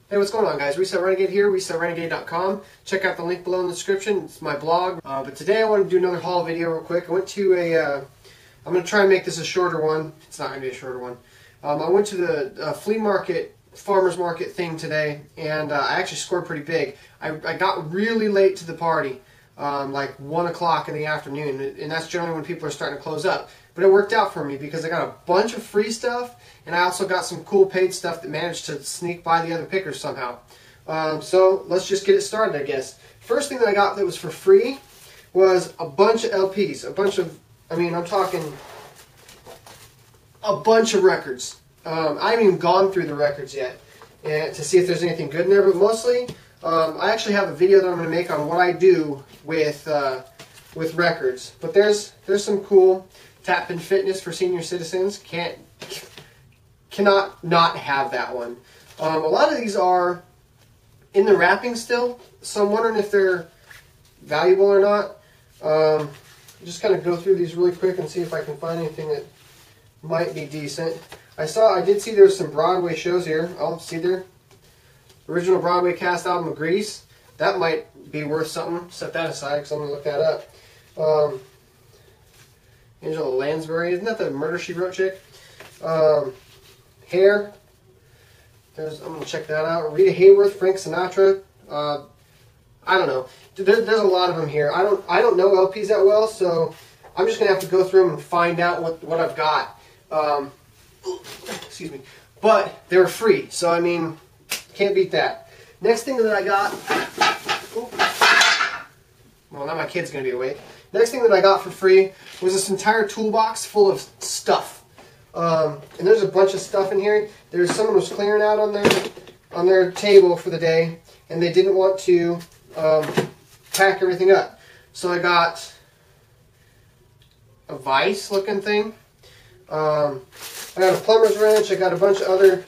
Hey, what's going on, guys? Resale Renegade here, ResaleRenegade.com. Check out the link below in the description. It's my blog. But today I want to do another haul video real quick. I went to I'm going to try and make this a shorter one. It's not going to be a shorter one. I went to the flea market, farmer's market thing today, and I actually scored pretty big. I got really late to the party, like 1 o'clock in the afternoon, and that's generally when people are starting to close up. But it worked out for me because I got a bunch of free stuff, and I also got some cool paid stuff that managed to sneak by the other pickers somehow. So let's just get it started, I guess. First thing that I got that was for free was a bunch of LPs, a bunch of, I mean, I'm talking a bunch of records. I haven't even gone through the records yet to see if there's anything good in there, but mostly I actually have a video that I'm going to make on what I do with records. But there's some cool tap in fitness for senior citizens. Cannot not have that one. A lot of these are in the wrapping still, so I'm wondering if they're valuable or not. Just kind of go through these really quick and see if I can find anything that might be decent. I did see there's some Broadway shows here. Oh, see there? Original Broadway cast album of Grease. That might be worth something. Set that aside because I'm going to look that up. Angela Lansbury. Isn't that the Murder, She Wrote chick? Hair. I'm going to check that out. Rita Hayworth, Frank Sinatra. I don't know. There's a lot of them here. I don't know LPs that well, so I'm just going to have to go through them and find out what I've got. Excuse me. But they were free, so I mean, can't beat that. Next thing that I got. Well, now my kid's going to be awake. Next thing that I got for free was this entire toolbox full of stuff. And there's a bunch of stuff in here. There's someone was clearing out on their table for the day, and they didn't want to pack everything up. So I got a vise looking thing. I got a plumber's wrench. I got a bunch of other.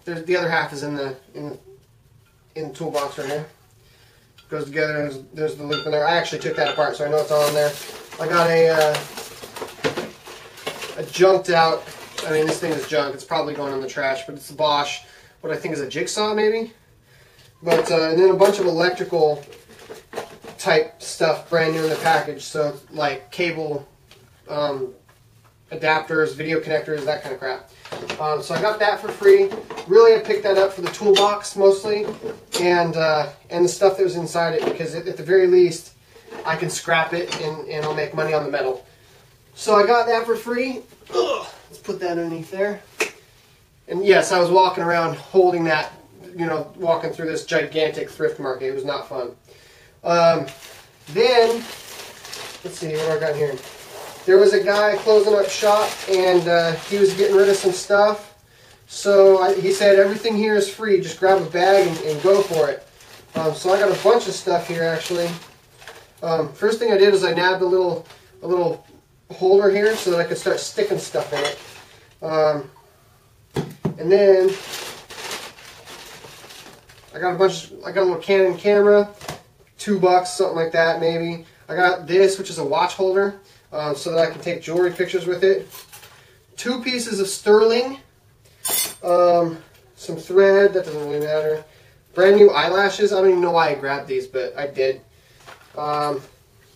The other half is in the toolbox right here. Goes together. There's the loop in there. I actually took that apart, so I know it's all in there. I got a junked out. I mean, this thing is junk. It's probably going in the trash, but it's a Bosch. What I think is a jigsaw, maybe. But and then a bunch of electrical type stuff, brand new in the package. So like cable, adapters, video connectors, that kind of crap. So I got that for free. Really, I picked that up for the toolbox mostly, and the stuff that was inside it, because at the very least, I can scrap it and I'll make money on the metal. So I got that for free. Ugh, let's put that underneath there. And yes, I was walking around holding that, you know, walking through this gigantic thrift market. It was not fun. Then, let's see, what do I got here? There was a guy closing up shop, and he was getting rid of some stuff. So he said, everything here is free. Just grab a bag and go for it. So I got a bunch of stuff here, actually. First thing I did is I nabbed a little holder here so that I could start sticking stuff in it. And then I got a little Canon camera, $2, something like that, maybe. I got this, which is a watch holder. So that I can take jewelry pictures with it. 2 pieces of sterling. Some thread, that doesn't really matter. Brand new eyelashes. I don't even know why I grabbed these, but I did.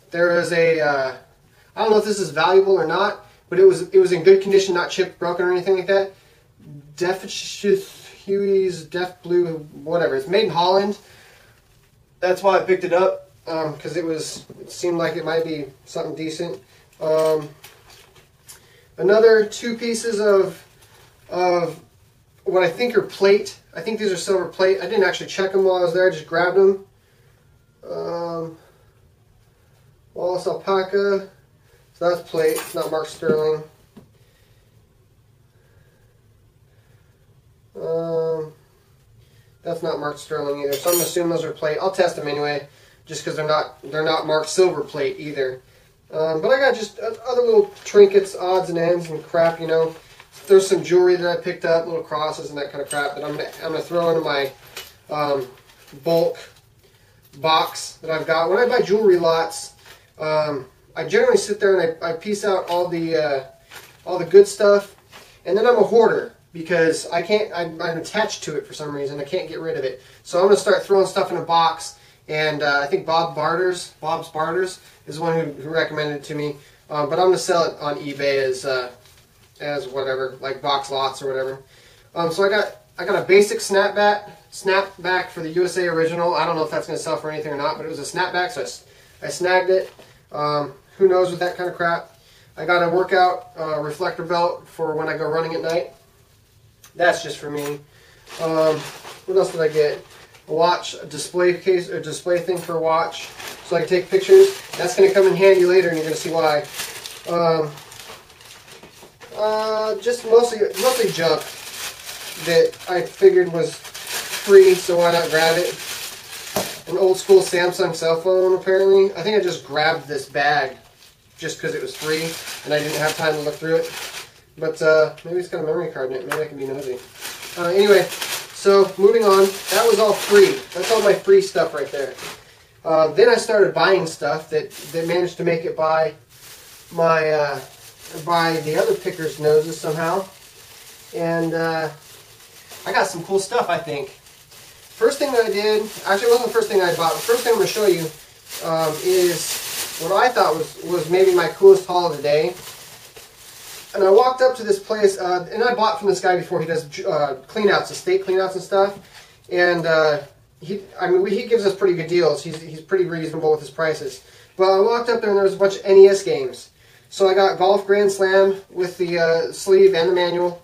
There is I don't know if this is valuable or not, but it was in good condition, not chipped, broken, or anything like that. Huey's Def Blue, whatever. It's made in Holland. That's why I picked it up, because it seemed like it might be something decent. Another 2 pieces of what I think are plate. I think these are silver plate. I didn't actually check them while I was there. I just grabbed them. Wallace alpaca. So that's plate. It's not marked sterling. That's not marked sterling either. So I'm assuming those are plate. I'll test them anyway, just because they're not marked silver plate either. But I got just other little trinkets, odds and ends and crap, you know. There's some jewelry that I picked up, little crosses and that kind of crap that I'm gonna throw into my bulk box that I've got. When I buy jewelry lots, I generally sit there and I piece out all the good stuff, and then I'm a hoarder because I'm attached to it for some reason. I can't get rid of it. So I'm going to start throwing stuff in a box. And I think Bob's Barters is the one who recommended it to me. But I'm going to sell it on eBay as whatever, like box lots or whatever. So I got a basic snapback for the USA original. I don't know if that's going to sell for anything or not, but it was a snapback, so I snagged it. Who knows with that kind of crap. I got a workout reflector belt for when I go running at night. That's just for me. What else did I get? A watch, a display case, a display thing for a watch, so I can take pictures. That's going to come in handy later, and you're going to see why. Just mostly junk that I figured was free, so why not grab it? An old school Samsung cell phone, apparently. I think I just grabbed this bag just because it was free, and I didn't have time to look through it. But maybe it's got a memory card in it. Maybe I can be nosy. Anyway. So, moving on, that was all free. That's all my free stuff right there. Then I started buying stuff that managed to make it by the other pickers' noses somehow. And I got some cool stuff, I think. First thing that I did, actually it wasn't the first thing I bought. The first thing I'm going to show you is what I thought was maybe my coolest haul of the day. And I walked up to this place, and I bought from this guy before. He does cleanouts, estate cleanouts and stuff. And he gives us pretty good deals. He's pretty reasonable with his prices. But I walked up there and there was a bunch of NES games. So I got Golf Grand Slam with the sleeve and the manual.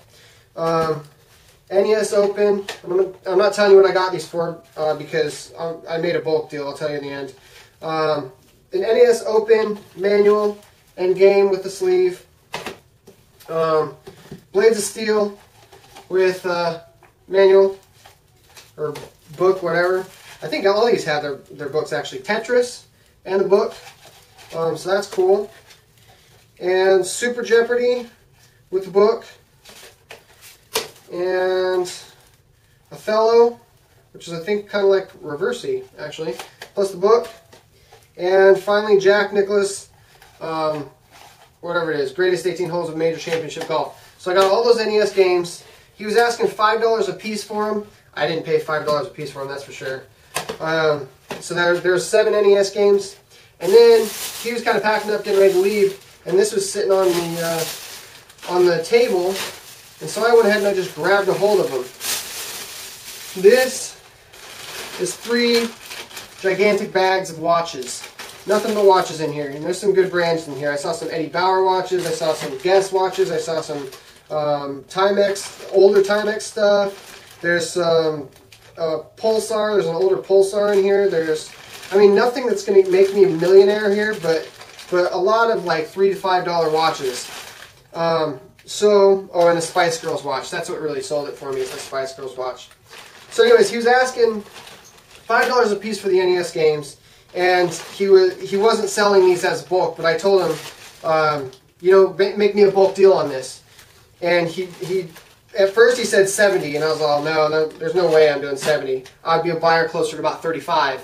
NES Open. I'm not telling you what I got these for because I made a bulk deal. I'll tell you in the end. An NES Open manual and game with the sleeve. Blades of Steel with manual or book, whatever. I think all these have their books actually. Tetris and the book, so that's cool. And Super Jeopardy with the book, and Othello, which is I think kind of like Reversey actually, plus the book, and finally Jack Nicklaus. Whatever it is, greatest 18 holes of major championship golf. So I got all those NES games. He was asking $5 a piece for them. I didn't pay $5 a piece for them, that's for sure. So there's 7 NES games. And then he was kind of packing up, getting ready to leave. And this was sitting on the table. And so I went ahead and I just grabbed a hold of them. This is 3 gigantic bags of watches. Nothing but watches in here, and there's some good brands in here. I saw some Eddie Bauer watches, I saw some Guess watches, I saw some Timex, older Timex stuff. There's some Pulsar, there's an older Pulsar in here. I mean, nothing that's going to make me a millionaire here, but a lot of like $3 to $5 watches. Oh, and a Spice Girls watch. That's what really sold it for me, is the Spice Girls watch. So anyways, he was asking $5 a piece for the NES games. And he wasn't selling these as bulk, but I told him, you know, make me a bulk deal on this. And he at first he said 70, and I was like, no, there's no way I'm doing 70. I'd be a buyer closer to about 35.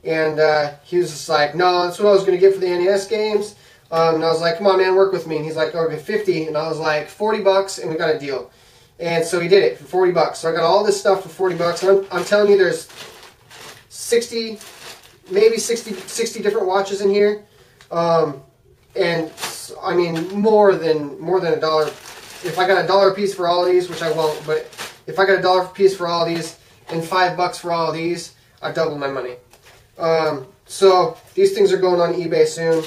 And he was just like, no, that's what I was going to get for the NES games. And I was like, come on, man, work with me. And he's like, okay, 50. And I was like, $40, and we got a deal. And so he did it for $40. So I got all this stuff for $40. And I'm telling you, there's 60. Maybe 60 different watches in here, and I mean more than $1. If I got $1 a piece for all of these, which I won't, but if I got $1 a piece for all of these and $5 for all of these, I doubled my money. So these things are going on eBay soon,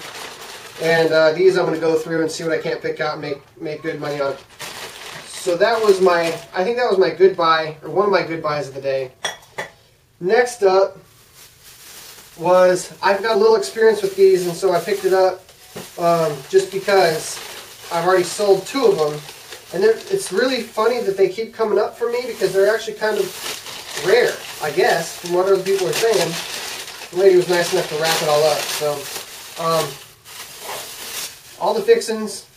and these I'm going to go through and see what I can't pick out and make good money on. So that was I think that was my good buy, or one of my good buys of the day. Next up was, I've got a little experience with these, and so I picked it up just because I've already sold 2 of them. And it's really funny that they keep coming up for me because they're actually kind of rare, I guess, from what other people are saying. The lady was nice enough to wrap it all up. So, all the fixins,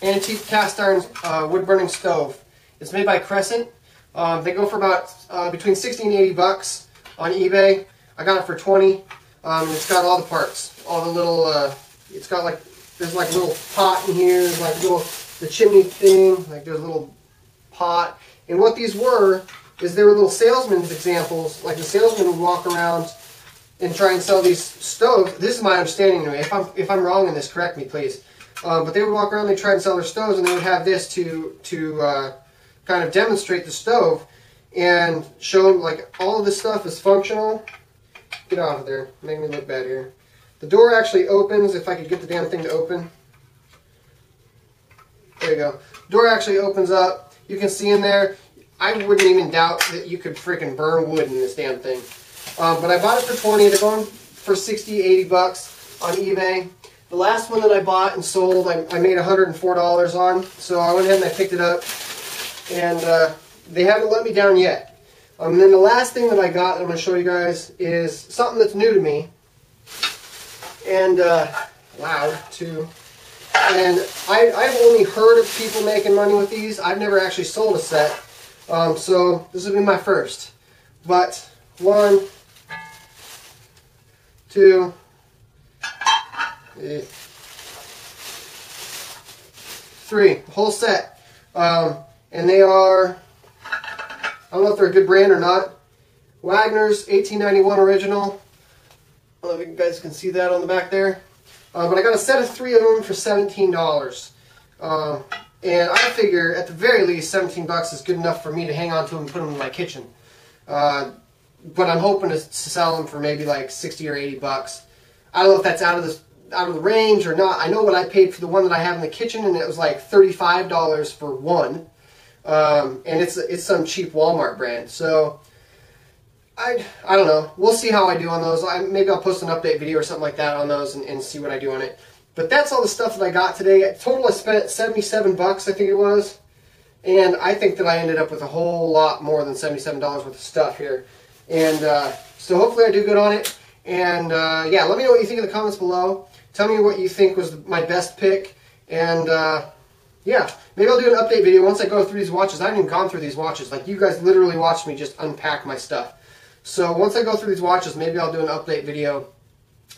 antique cast iron wood burning stove. It's made by Crescent. They go for about between 60 and 80 bucks on eBay. I got it for 20. It's got all the parts, all the little. It's got there's like a little pot in here. There's like the chimney thing. Like there's a little pot. And what these were is they were little salesman's examples, like the salesman would walk around and try and sell these stoves. This is my understanding anyway. If I'm wrong in this, correct me please. But they would walk around, they try and sell their stoves, and they would have this to kind of demonstrate the stove and show them like all of this stuff is functional. Get out of there, make me look bad here. The door actually opens, if I could get the damn thing to open. There you go. Door actually opens up. You can see in there. I wouldn't even doubt that you could freaking burn wood in this damn thing. But I bought it for 20. They're going for 60, 80 bucks on eBay. The last one that I bought and sold, I made $104 on. So I went ahead and I picked it up. And they haven't let me down yet. And then the last thing that I got that I'm going to show you guys is something that's new to me. And loud too. And I've only heard of people making money with these. I've never actually sold a set. So this will be my first. But 1, 2, 3, whole set. And they are, I don't know if they're a good brand or not. Wagner's 1891 original. I don't know if you guys can see that on the back there. But I got a set of 3 of them for $17. And I figure at the very least 17 bucks is good enough for me to hang on to them and put them in my kitchen. But I'm hoping to sell them for maybe like 60 or 80 bucks. I don't know if that's out of the range or not. I know what I paid for the one that I have in the kitchen, and it was like $35 for one. And it's some cheap Walmart brand. So I don't know. We'll see how I do on those. Maybe I'll post an update video or something like that on those and see what I do on it. But that's all the stuff that I got today. Total I spent 77 bucks, I think it was. And I think that I ended up with a whole lot more than $77 worth of stuff here. And so hopefully I do good on it. And yeah, let me know what you think in the comments below. Tell me what you think was my best pick. And yeah, maybe I'll do an update video once I go through these watches. I haven't even gone through these watches. Like, you guys literally watched me just unpack my stuff. So once I go through these watches, maybe I'll do an update video,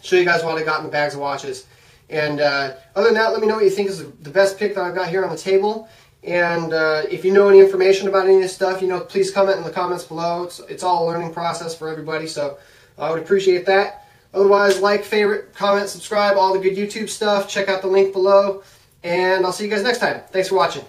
show you guys what I got in the bags of watches. And other than that, let me know what you think is the best pick that I've got here on the table. And if you know any information about any of this stuff, please comment in the comments below. It's all a learning process for everybody, so I would appreciate that. Otherwise, like, favorite, comment, subscribe, all the good YouTube stuff. Check out the link below. And I'll see you guys next time. Thanks for watching.